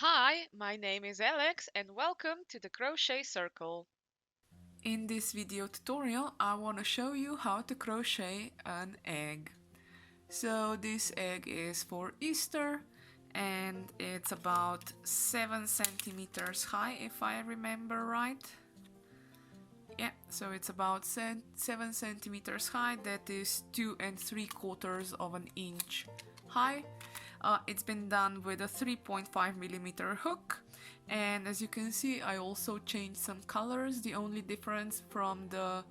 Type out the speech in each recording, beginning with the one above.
Hi, my name is Alex and welcome to the Crochet Circle. In this video tutorial, I want to show you how to crochet an egg. So this egg is for Easter and it's about 7 centimeters high if I remember right. Yeah, so it's about 7 centimeters high, that is 2 3/4 of an inch high. It's been done with a 3.5 millimeter hook, and as you can see I also changed some colors. The only difference from the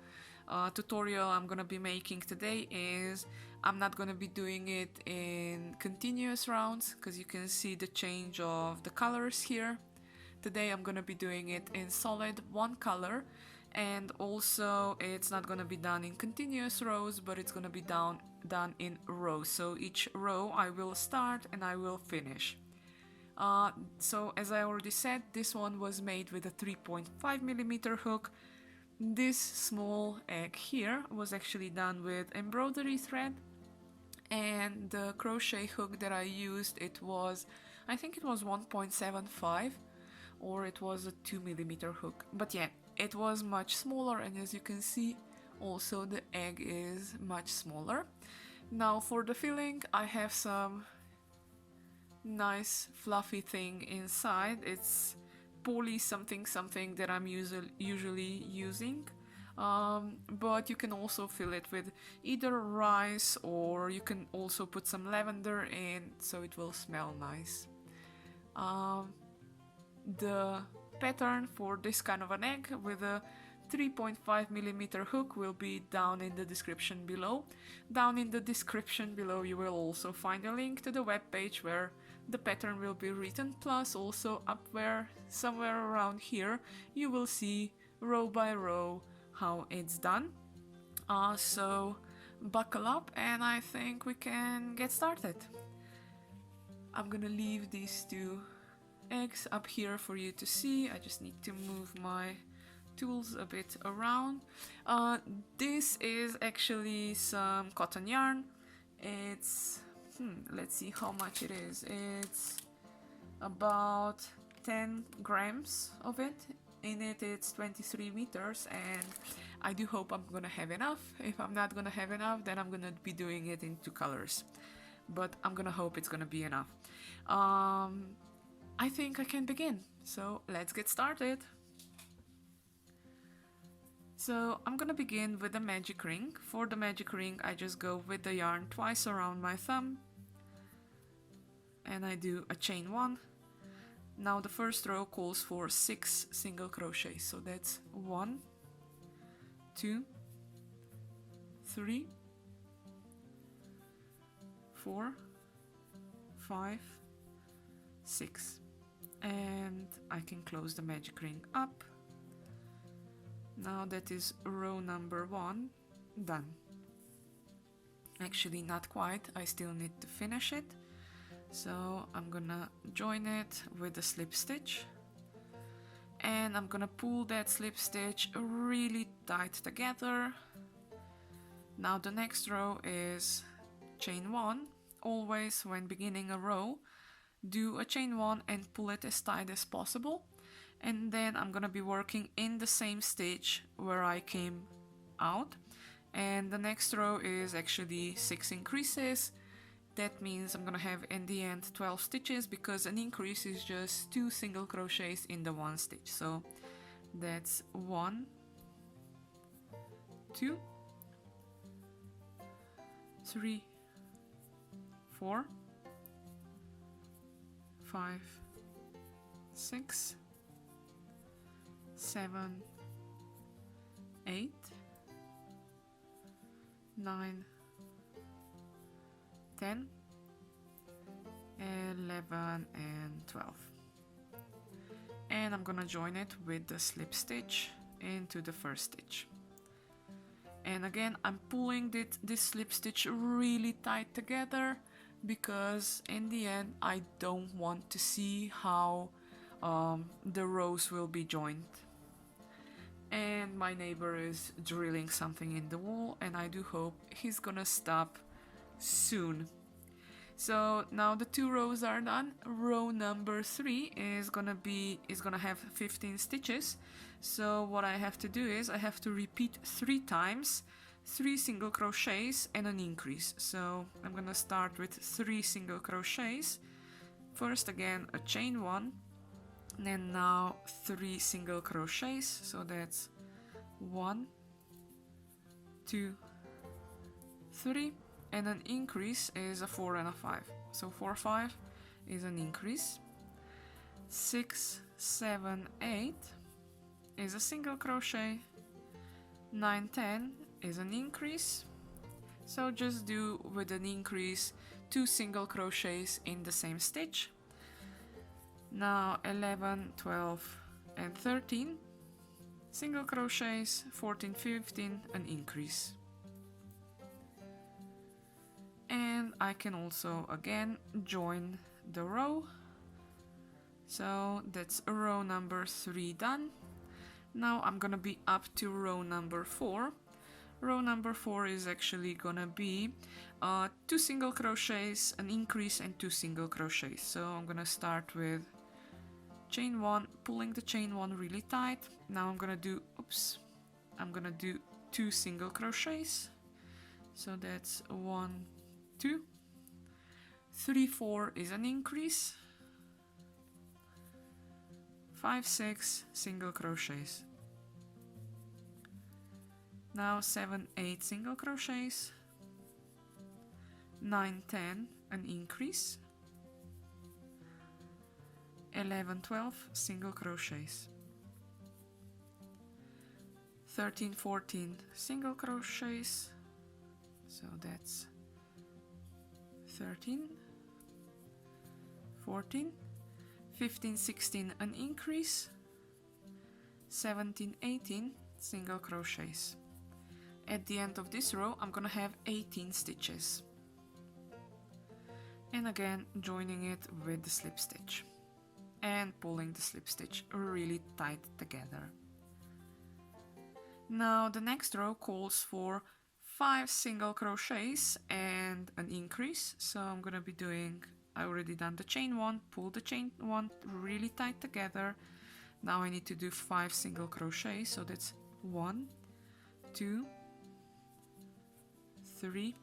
tutorial I'm gonna be making today is I'm not gonna be doing it in continuous rounds because you can see the change of the colors here. Today I'm gonna be doing it in solid one color, and also it's not gonna be done in continuous rows, but it's gonna be done in rows. So each row I will start and I will finish. So as I already said, this one was made with a 3.5 millimeter hook. This small egg here was actually done with embroidery thread, and the crochet hook that I used, I think it was 1.75, or it was a 2 millimeter hook, but yeah, it was much smaller, and as you can see also the egg is much smaller. Now for the filling, I have some nice fluffy thing inside. It's poly something something that I'm usually using, but you can also fill it with either rice, or you can also put some lavender in so it will smell nice. The pattern for this kind of an egg with a 3.5 millimeter hook will be down in the description below. Down in the description below you will also find a link to the web page where the pattern will be written, plus also up where somewhere around here you will see row by row how it's done. So buckle up and I think we can get started. I'm gonna leave these two eggs up here for you to see. I just need to move my tools a bit around. This is actually some cotton yarn. It's let's see how much it is. It's about 10 grams of it. In it it's 23 meters, and I do hope I'm gonna have enough. If I'm not gonna have enough, then I'm gonna be doing it in two colors, but I'm gonna hope it's gonna be enough. I think I can begin, so let's get started. So I'm gonna begin with the magic ring. For the magic ring I just go with the yarn twice around my thumb and I do a chain one. Now the first row calls for 6 single crochets, so that's 1, 2, 3, 4, 5, 6, and I can close the magic ring up. Now that is row number 1 done. Actually not quite, I still need to finish it. So I'm gonna join it with a slip stitch, and I'm gonna pull that slip stitch really tight together. Now the next row is chain 1. Always when beginning a row, do a chain 1 and pull it as tight as possible, and then I'm gonna be working in the same stitch where I came out. And the next row is actually 6 increases. That means I'm gonna have in the end 12 stitches, because an increase is just 2 single crochets in the one stitch. So that's 1, 2, 3, 4, 5, 6, 7, 8, 9, 10, 11 and 12. And I'm gonna join it with the slip stitch into the first stitch. And again, I'm pulling this slip stitch really tight together, because in the end I don't want to see how the rows will be joined. And my neighbor is drilling something in the wall, and I do hope he's gonna stop soon. So now the 2 rows are done. Row number 3 is gonna have 15 stitches. So what I have to do is I have to repeat 3 times, 3 single crochets and an increase. So I'm gonna start with 3 single crochets. First again a chain 1, and then now 3 single crochets. So that's 1, 2, 3, and an increase is a 4 and a 5. So 4, 5 is an increase. 6, 7, 8 is a single crochet. 9, 10 is an increase. So just do with an increase 2 single crochets in the same stitch. Now 11, 12 and 13 single crochets. 14, 15 an increase. And I can also again join the row. So that's row number 3 done. Now I'm gonna be up to row number 4. Row number 4 is actually gonna be 2 single crochets, an increase and 2 single crochets. So I'm gonna start with chain 1, pulling the chain 1 really tight. Now I'm gonna do 2 single crochets. So that's 1, 2, 3, 4 is an increase. 5, 6 single crochets. Now 7, 8 single crochets. 9, 10 an increase. 11, 12 single crochets. 13, 14 single crochets. So that's 13, 14, 15, 16 an increase. 17, 18 single crochets. At the end of this row I'm gonna have 18 stitches. And again joining it with the slip stitch and pulling the slip stitch really tight together. Now the next row calls for 5 single crochets and an increase. So I'm gonna be doing, I already done the chain 1, pull the chain 1 really tight together. Now I need to do 5 single crochets. So that's 1, 2, 3,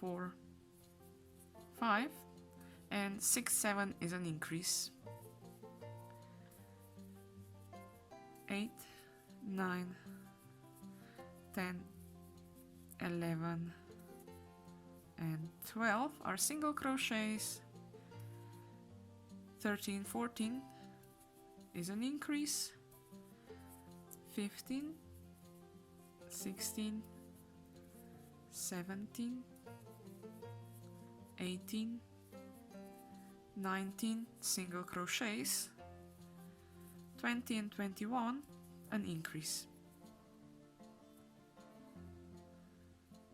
4, 5, and 6, 7 is an increase. 8, 9, 10, 11 and 12 are single crochets. 13, 14 is an increase. 15, 16, 17, 18, 19 single crochets. 20 and 21 an increase.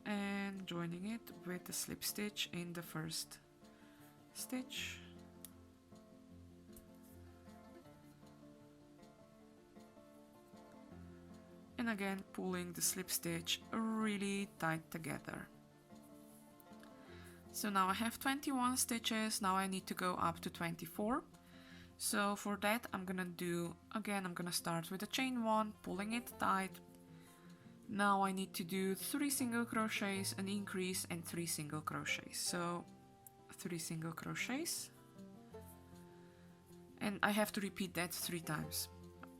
And joining it with the slip stitch in the first stitch. And again pulling the slip stitch really tight together. So now I have 21 stitches. Now I need to go up to 24. So for that I'm gonna start with a chain 1, pulling it tight. Now I need to do 3 single crochets, an increase and 3 single crochets. So 3 single crochets. And I have to repeat that 3 times.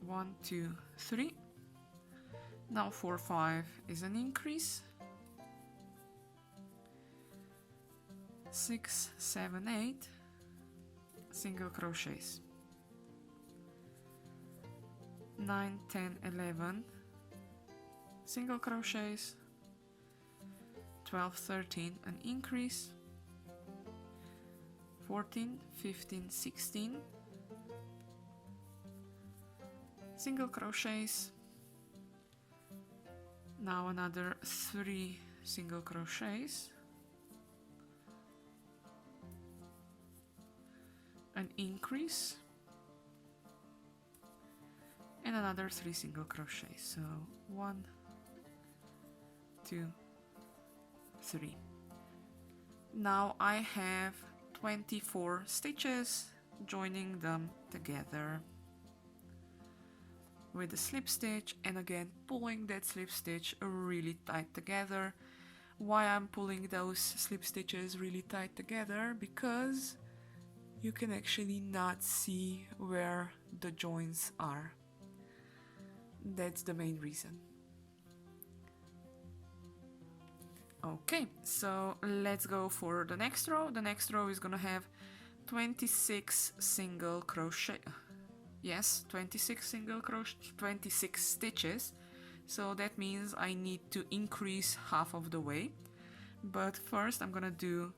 1, 2, 3. Now 4, 5 is an increase. 6, 7, 8 single crochets. 9, 10, 11 single crochets. 12, 13 an increase. 14, 15, 16 single crochets. Now another 3 single crochets, an increase, and another 3 single crochets. So 1, 2, 3. Now I have 24 stitches, joining them together with a slip stitch, and again pulling that slip stitch really tight together. Why I'm pulling those slip stitches really tight together? Because you can actually not see where the joints are. That's the main reason. Okay, so let's go for the next row. The next row is gonna have 26 single crochet. Yes, 26 single crochet, 26 stitches. So that means I need to increase half of the way. But first I'm gonna do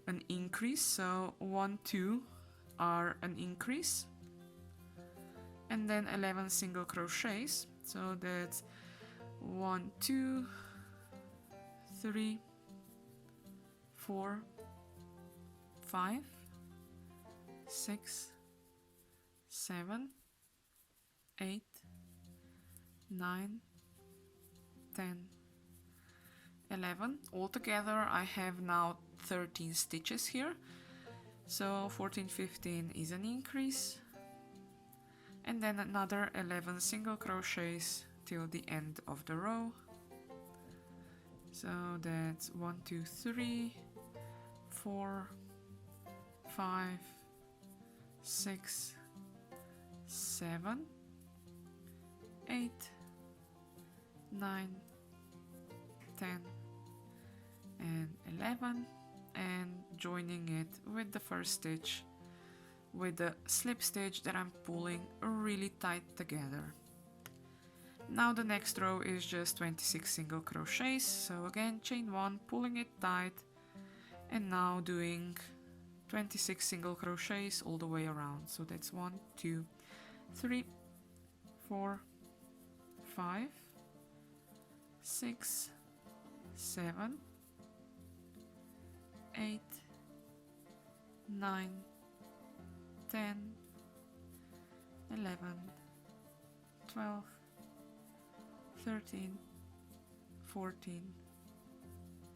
an increase. So 1, 2 are an increase. And then 11 single crochets. So that's 1, 2, 3, 4, 5, 6, 7, 8, 9, 10, 11. Altogether I have now 13 stitches here. So 14, 15 is an increase. And then another 11 single crochets till the end of the row. So that's 1, 2, 3, 4, 5, 6, 7, 8, 9, 10, and 11, and joining it with the first stitch with the slip stitch that I'm pulling really tight together. Now the next row is just 26 single crochets, so again chain 1, pulling it tight, and now doing 26 single crochets all the way around. So that's 1, 2, 3, 4, 5, 6, 7, 8, 9, 10, 11, 12, 13, 14,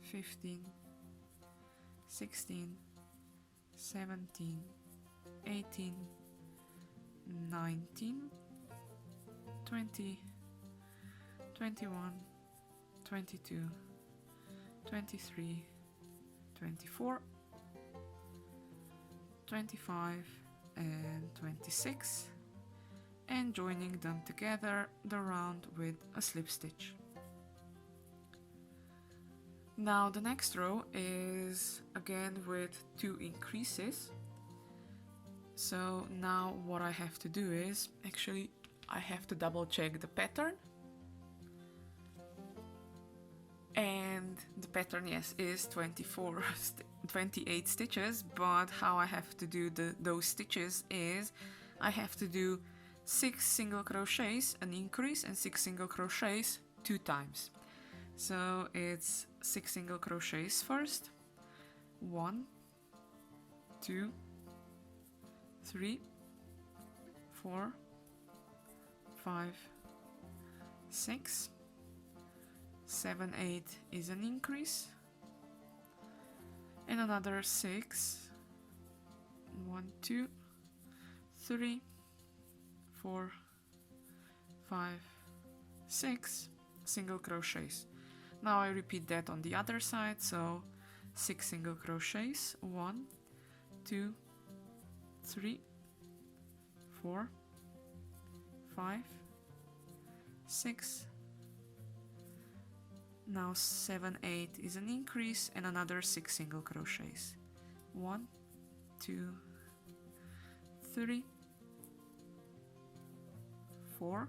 15, 16, 17, 18, 19, 20, 21, 22, 23, 24, 25, and 26, and joining them together the round with a slip stitch. Now the next row is again with 2 increases. So now what I have to do is, actually I have to double check the pattern. And the pattern, yes, is 28 stitches, but how I have to do those stitches is I have to do 6 single crochets, an increase, and 6 single crochets 2 times. So it's 6 single crochets first. 1, 2, 3, 4, 5, 6, 7, 8 is an increase, and another 6, 1, 2, 3, 4, 5, 6 single crochets. Now I repeat that on the other side, so 6 single crochets, 1, 2, 3, 4, 5, 6. Now 7, 8 is an increase, and another 6 single crochets. 1, 2, 3, 4,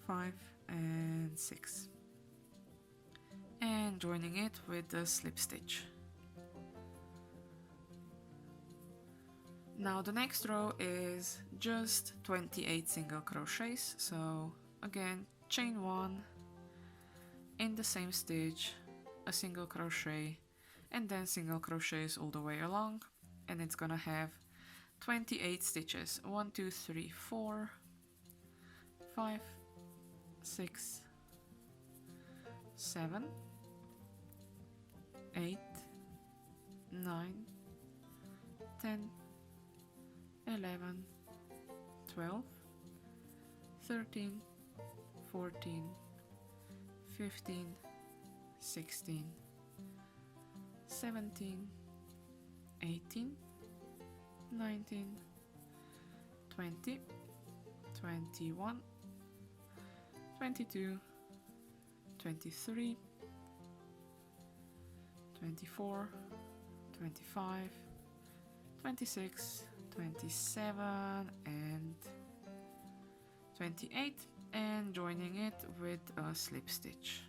5, and 6. And joining it with the slip stitch. Now the next row is just 28 single crochets, so again chain 1, in the same stitch, a single crochet, and then single crochets all the way along, and it's gonna have 28 stitches. 1, 2, 3, 4, 5, 6, 7, 8, 9, 10, 11, 12, 13, 14, 15, 16, 17, 18, 19, 20, 21, 22, 23, 24, 25, 26, 27 and 28, and joining it with a slip stitch.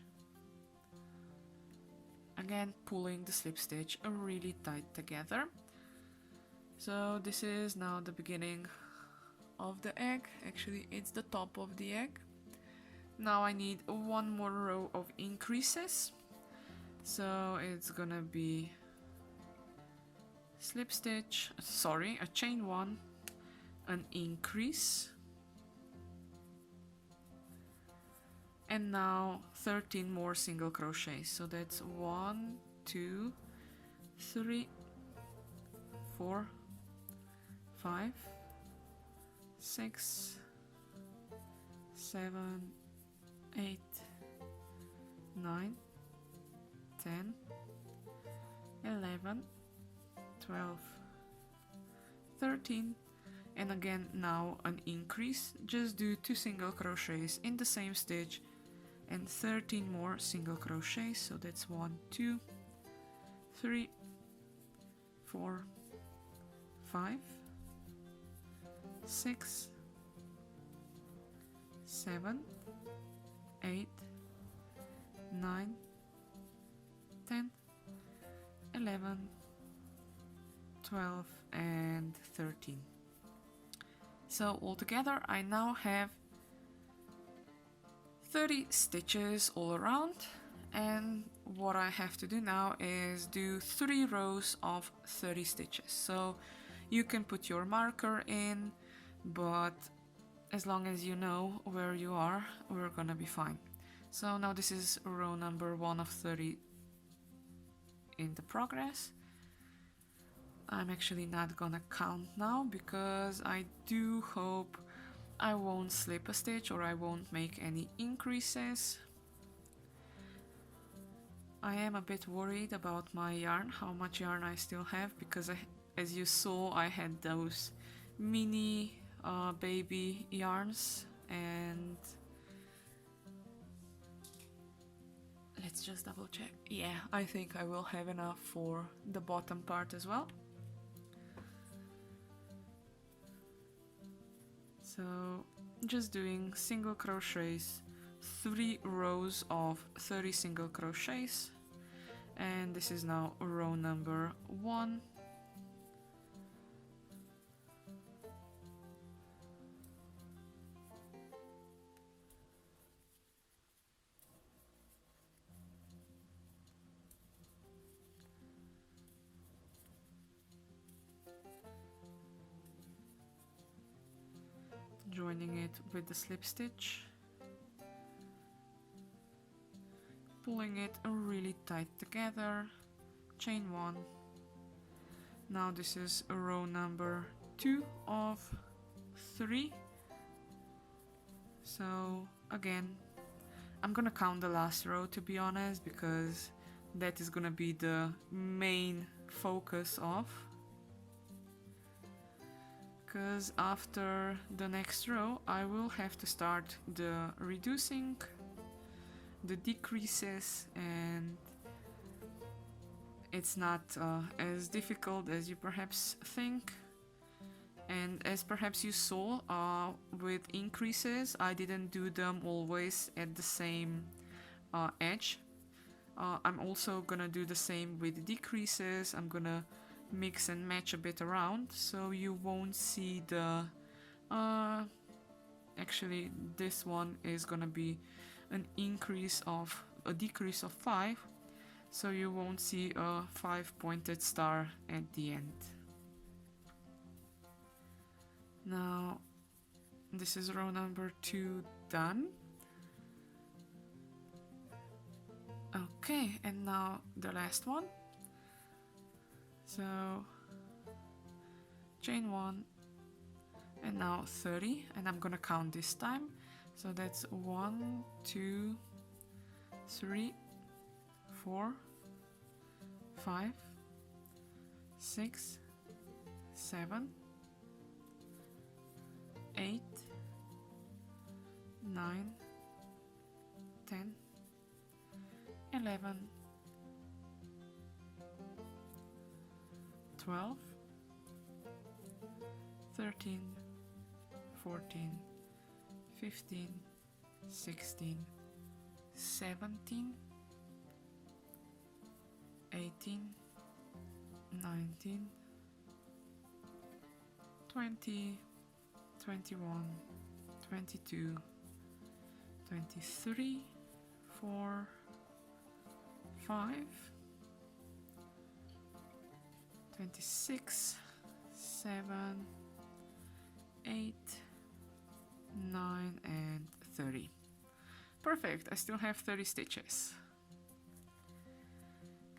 Again, pulling the slip stitch really tight together. So this is now the beginning of the egg. Actually, it's the top of the egg. Now I need one more row of increases. So it's gonna be slip stitch, sorry, a chain one, an increase, and now 13 more single crochets. So that's 1, 2, 3, 4, 5, 6, 7, 8, 9, 10, 11, 12, 13, and again now an increase. Just do 2 single crochets in the same stitch and 13 more single crochets. So that's 1, 2, 3, 4, 5, 6, 7, 8, 9, 10, 11, 12 and 13. So altogether I now have 30 stitches all around, and what I have to do now is do 3 rows of 30 stitches. So you can put your marker in, but as long as you know where you are, we're gonna be fine. So now this is row number 1 of 30 in the progress. I'm actually not gonna count now because I do hope I won't slip a stitch or I won't make any increases. I am a bit worried about my yarn, how much yarn I still have, because as you saw I had those mini baby yarns, and let's just double check. Yeah, I think I will have enough for the bottom part as well. So just doing single crochets, 3 rows of 30 single crochets, and this is now row number 1. Joining it with the slip stitch, pulling it really tight together, chain 1. Now this is row number 2 of 3. So again, I'm gonna count the last row, to be honest, because that is gonna be the main focus of, because after the next row I will have to start the reducing, the decreases, and it's not as difficult as you perhaps think. And as perhaps you saw with increases, I didn't do them always at the same edge. I'm also gonna do the same with decreases. I'm gonna mix and match a bit around, so you won't see the actually this one is gonna be an increase of a decrease of 5, so you won't see a 5 pointed star at the end. Now this is row number 2 done. Okay, and now the last one. So chain 1 and now 30, and I'm gonna count this time. So that's 1, 2, 3, 4, 5, 6, 7, 8, 9, 10, 11, 12, 13, 14, 15, 16, 17, 18, 19, 20, 21, 22, 23, 4, 5, 26, 7, 8, 9, and 30. Perfect, I still have 30 stitches.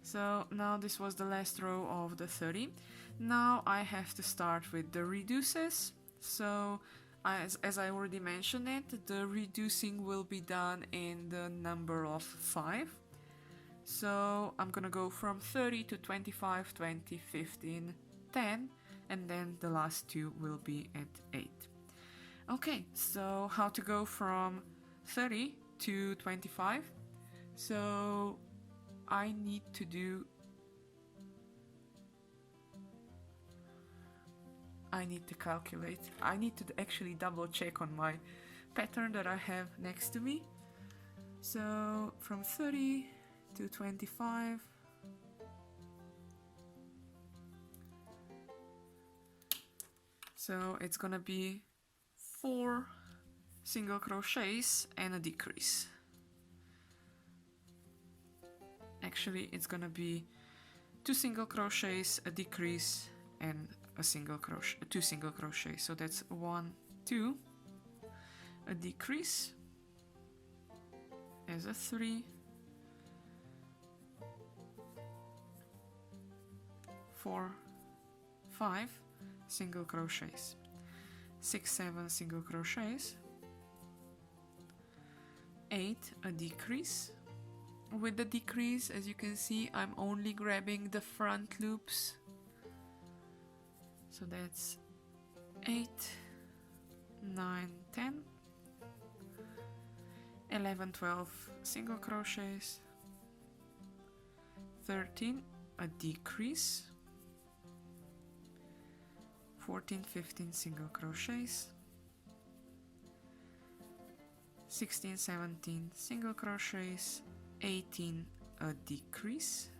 So now this was the last row of the 30. Now I have to start with the reduces. So as I already mentioned it, the reducing will be done in the number of 5. So I'm gonna go from 30 to 25, 20, 15, 10, and then the last two will be at 8. Okay, so how to go from 30 to 25? So I need to calculate. I need to actually double check on my pattern that I have next to me. So from 30 to 25, so it's gonna be 4 single crochets and a decrease. Actually, it's gonna be 2 single crochets, a decrease, and a single crochet, 2 single crochets. So that's 1, 2, a decrease as a 3, 4, 5 single crochets, 6, 7 single crochets, 8, a decrease. With the decrease, as you can see, I'm only grabbing the front loops. So that's 8, 9, 10, 11, 12 single crochets, 13, a decrease, 14, 15 single crochets, 16, 17 single crochets, 18, a decrease,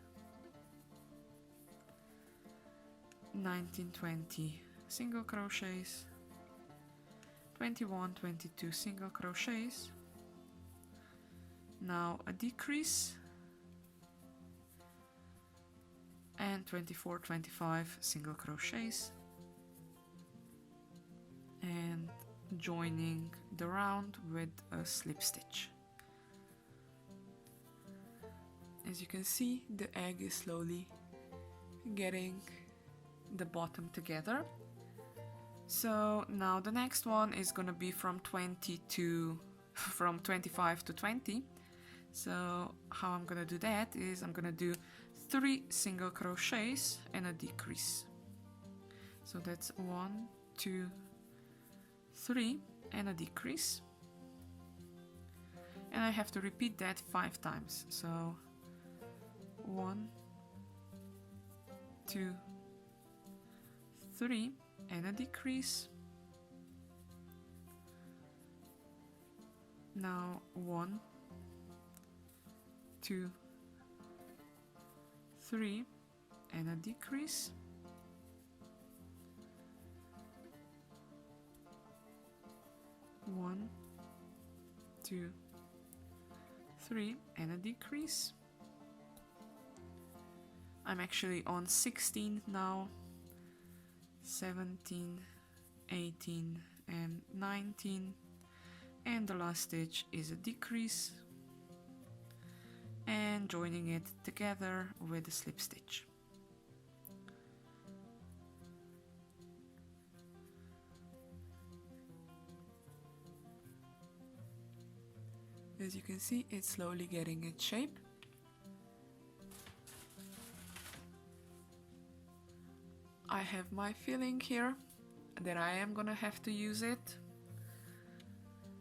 19, 20 single crochets, 21, 22 single crochets, now a decrease, and 24, 25 single crochets, and joining the round with a slip stitch. As you can see, the egg is slowly getting the bottom together. So now the next one is gonna be from 25 to 20. So how I'm gonna do that is I'm gonna do 3 single crochets and a decrease. So that's 1, 2, 3 and a decrease. And I have to repeat that 5 times. So 1, 2, 3 and a decrease. Now 1, 2, 3 and a decrease. One, 2, 3 and a decrease. I'm actually on 16 now, 17, 18 and 19, and the last stitch is a decrease and joining it together with a slip stitch. As you can see, it's slowly getting its shape. I have my filling here that I am gonna have to use it.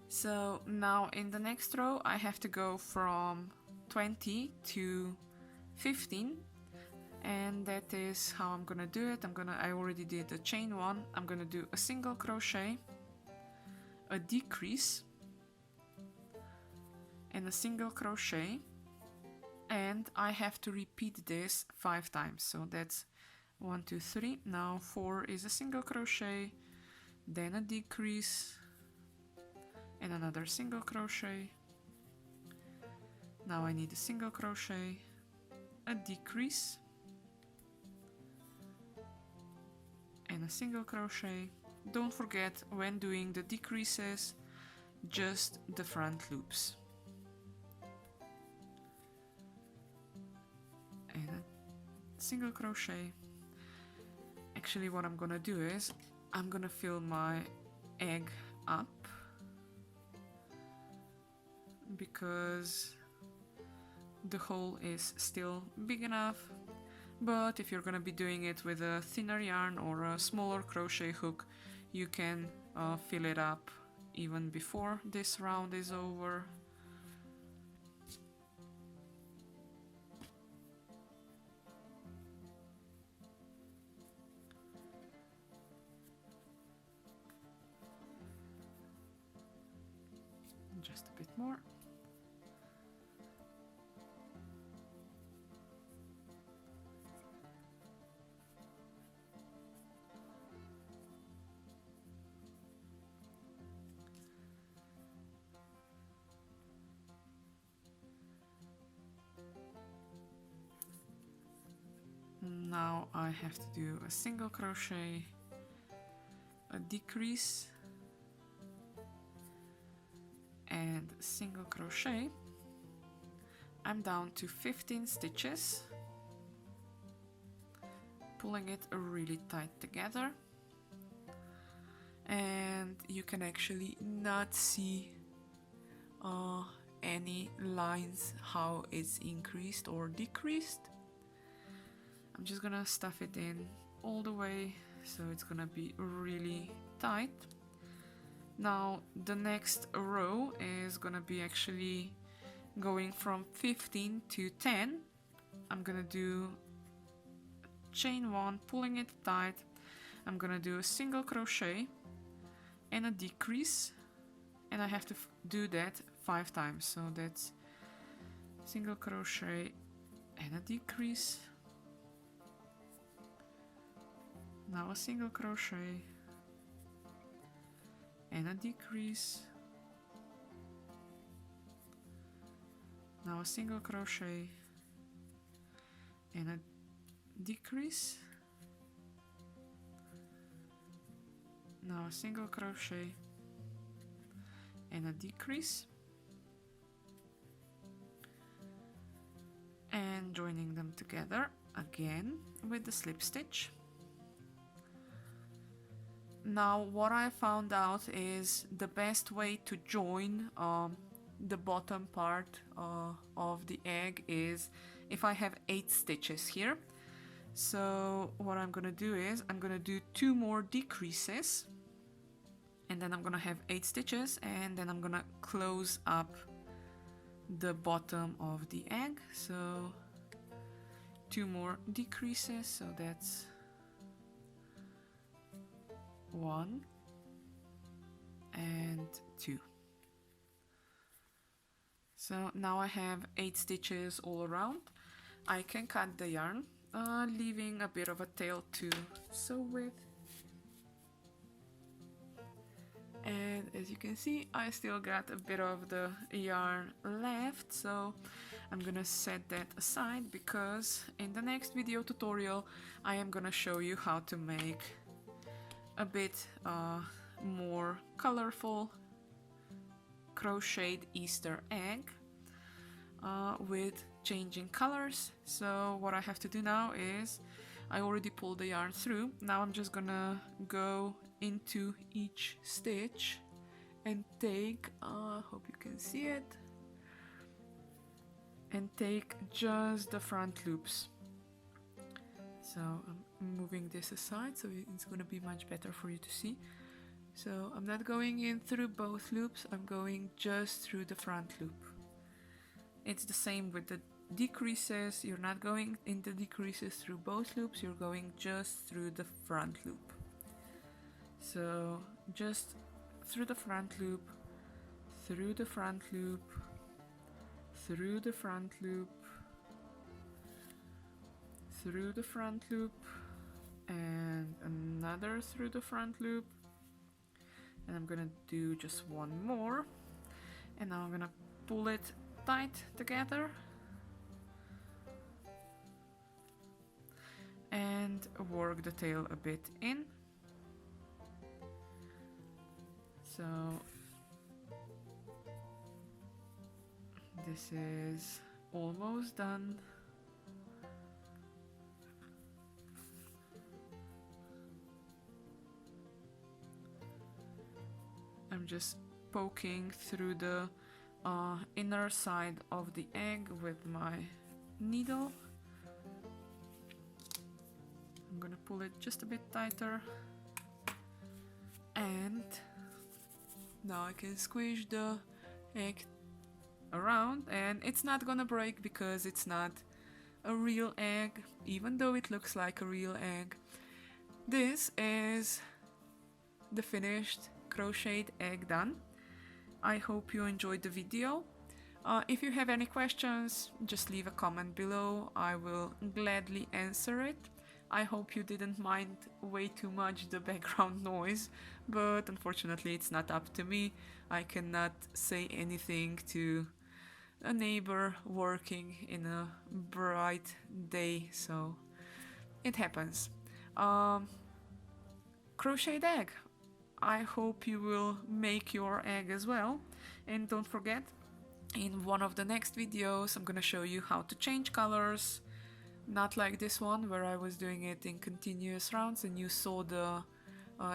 So now in the next row I have to go from 20 to 15, and that is how I'm gonna do it. I already did the chain one. I'm gonna do a single crochet, a decrease, and a single crochet, and I have to repeat this 5 times. So that's 1, 2, 3. Now 4 is a single crochet, then a decrease, and another single crochet. Now I need a single crochet, a decrease, and a single crochet. Don't forget, when doing the decreases, just the front loops. And a single crochet. Actually, what I'm gonna do is I'm gonna fill my egg up, because the hole is still big enough. But if you're gonna be doing it with a thinner yarn or a smaller crochet hook, you can fill it up even before this round is over. Just a bit more. Now I have to do a single crochet, a decrease, and a single crochet. I'm down to 15 stitches, pulling it really tight together, and you can actually not see any lines how it's increased or decreased. I'm just gonna stuff it in all the way, so it's gonna be really tight. Now the next row is gonna be actually going from 15 to 10. I'm gonna do chain 1, pulling it tight. I'm gonna do a single crochet and a decrease, and I have to do that 5 times. So that's single crochet and a decrease. Now a single crochet and a decrease. Now a single crochet and a decrease. Now a single crochet and a decrease, and joining them together again with the slip stitch. Now what I found out is the best way to join the bottom part of the egg is if I have 8 stitches here. So what I'm gonna do is I'm gonna do 2 more decreases, and then I'm gonna have 8 stitches, and then I'm gonna close up the bottom of the egg. So 2 more decreases, so that's 1 and 2. So now I have 8 stitches all around. I can cut the yarn, leaving a bit of a tail to sew with. And as you can see, I still got a bit of the yarn left, so I'm gonna set that aside, because in the next video tutorial I am gonna show you how to make a bit more colorful crocheted Easter egg with changing colors. So what I have to do now is I already pulled the yarn through. Now I'm just gonna go into each stitch and take, hope you can see it, and take just the front loops. So I'm moving this aside so it's going to be much better for you to see. So I'm not going in through both loops, I'm going just through the front loop. It's the same with the decreases, you're not going in the decreases through both loops, you're going just through the front loop. So just through the front loop, through the front loop, through the front loop, through the front loop, and another through the front loop. And I'm gonna do just one more, and now I'm gonna pull it tight together and work the tail a bit in. So this is almost done. I'm just poking through the inner side of the egg with my needle. I'm gonna pull it just a bit tighter, and now I can squish the egg around, and it's not gonna break because it's not a real egg, even though it looks like a real egg. This is the finished crocheted egg done. I hope you enjoyed the video. If you have any questions, just leave a comment below. I will gladly answer it. I hope you didn't mind way too much the background noise, but unfortunately it's not up to me. I cannot say anything to a neighbor working in a bright day, so it happens. Crocheted egg. I hope you will make your egg as well, and don't forget, in one of the next videos I'm gonna show you how to change colors, not like this one where I was doing it in continuous rounds and you saw the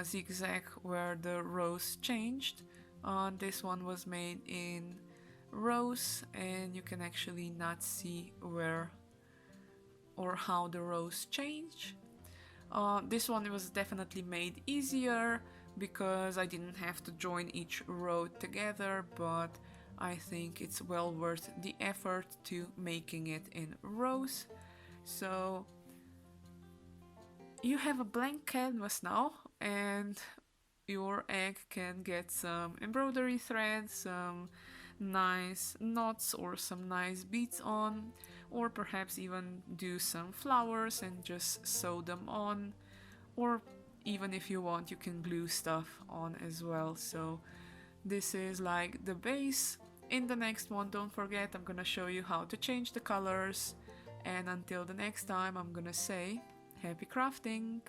zigzag where the rows changed. This one was made in rows and you can actually not see where or how the rows change. This one was definitely made easier because I didn't have to join each row together, but I think it's well worth the effort to making it in rows. So you have a blank canvas now, and your egg can get some embroidery threads, some nice knots or some nice beads on, or perhaps even do some flowers and just sew them on, or even if you want you can glue stuff on as well. So this is like the base. In the next one, don't forget, I'm gonna show you how to change the colors, and until the next time I'm gonna say happy crafting!